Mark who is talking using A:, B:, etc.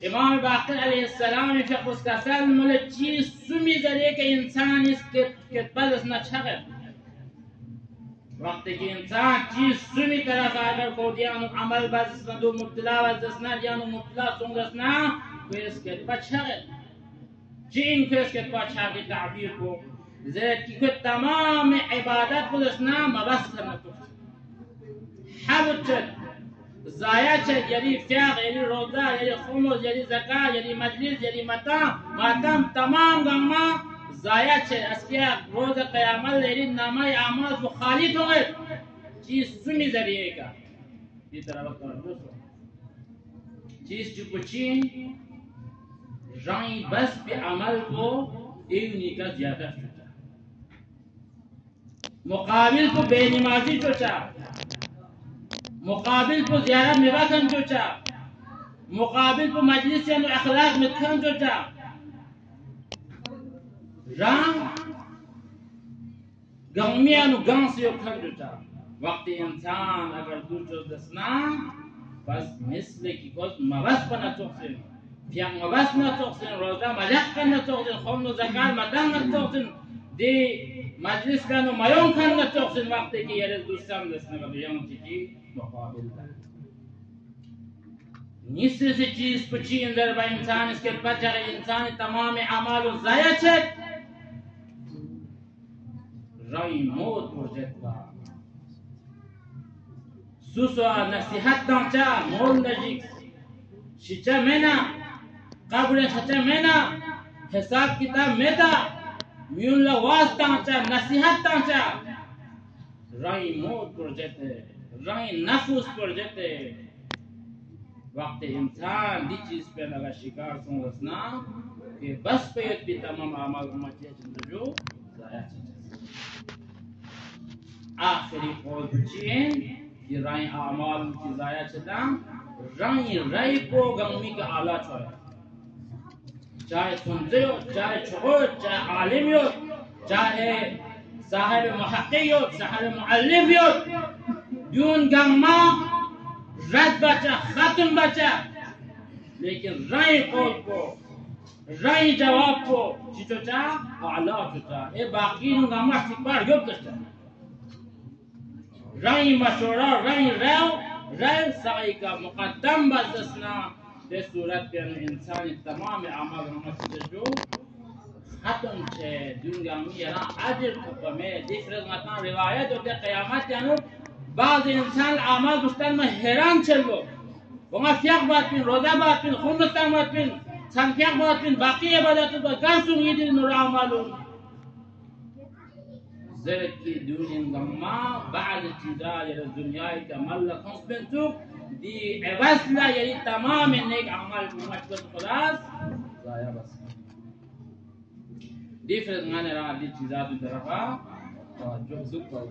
A: इमाम बाक़िर अलैहिस्सलाम ने फिर उसका सल मुले चीज सुमी जरिए के इंसान इसके बस न छगे वक्त के इंसान चीज सुमी तरफ अगर को दियानु अमल बस न दो मुब्तला बस न दियानु मुब्तला सुंगस ना तो इसके पछगे चीन के इसके पछा की ताबीर को ज़ेर की तमाम इबादत को दसना मबस करना तो हबचत ज़ाया चल यदि फ़ियाग यदि रोज़ा यदि खुमुस यदि ज़कात यदि मजलिस यदि मातम तमाम गम्मा ज़ाया चल अस्किया रोज़ क़यामत यदि नामा आमाल को खाली हो गए चीज़ सुनी ज़रिए का ये तरह वक्त दोस्तों चीज़ जो कुछ राई बस पे अमल को इवनी का ज़्यादा चुचा मुकाबिल को बेनमाजी चुचा मुकाबिल को ज़्यादा मिवासन चुचा मुकाबिल को मजलिस या अखलाक में खन चुचा रंग गमिया नु गंग से खन चुचा वक्त इंसान अगर दूसरों दसना बस मिसले की कोस मवस बना चुके फिर मवस ना चुके रोज़ा मजाक करना चुके खुम नो ज़कात मदान ना चुके दे मजलिस का नो मयों खन ना चुके वक्त की ये दूसरा दसना का बियम चीज़ मुकाबिल निस्से से चीज पची अंदर बा इंसान इसके पचा इंसान तमाम अमाल ज़ाया छे राई मौत मुर्जतवा सुसवा नसीहत दांचा मोल नजीक शिचा मेना कब्र शिचा मेना हिसाब किताब मेदा म्यून लवास दांचा नसीहत दांचा राई मौत मुर्जते राई नफूस मुर्जते वक्त इंसान दी चीज पे लगा शिकार समझना कि बस पे भी तमाम अमाल मचे जो ज़ाया आखिरी कौल बचिए कि राय अमाल की ज़ाया चला राय को गमी का आला छोड़ा चाहे सुनते हो चाहे छोड़ चाहे आलिम हो चाहे साहिब मुहक्किक हो साहिब मुअल्लिफ हो दून गम्मा रद बचा खत्म बचा लेकिन राय कौल को राय जवाब को चिचोचा आला चुचा ए बाकी गम्मा सिपार योग करता राय मशवरा राय राय सही का मुकद्दम बसना दे सूरत पे इंसान तमाम अमल हमसे जो खत्म छे दुनिया में याना अजर में दिखर मत रिवायत होते क़यामत यानो बाद इंसान अमल मुस्तन में हैरान चलो वहां क्या बात में रोजा बात में खुमत बात में संख्या बात में बाकी इबादत तो गासुम ये दिन अमल ज़रत की दुनिया गम्मा बाद चीज़ा ये दुनिया का मल्ल खस्बंतु दी एवसला ये तमाम नेक अमल मचबत खलास ज़ाया बस दी फिर गाने रा दी चीज़ा तो तरफा जो दुख का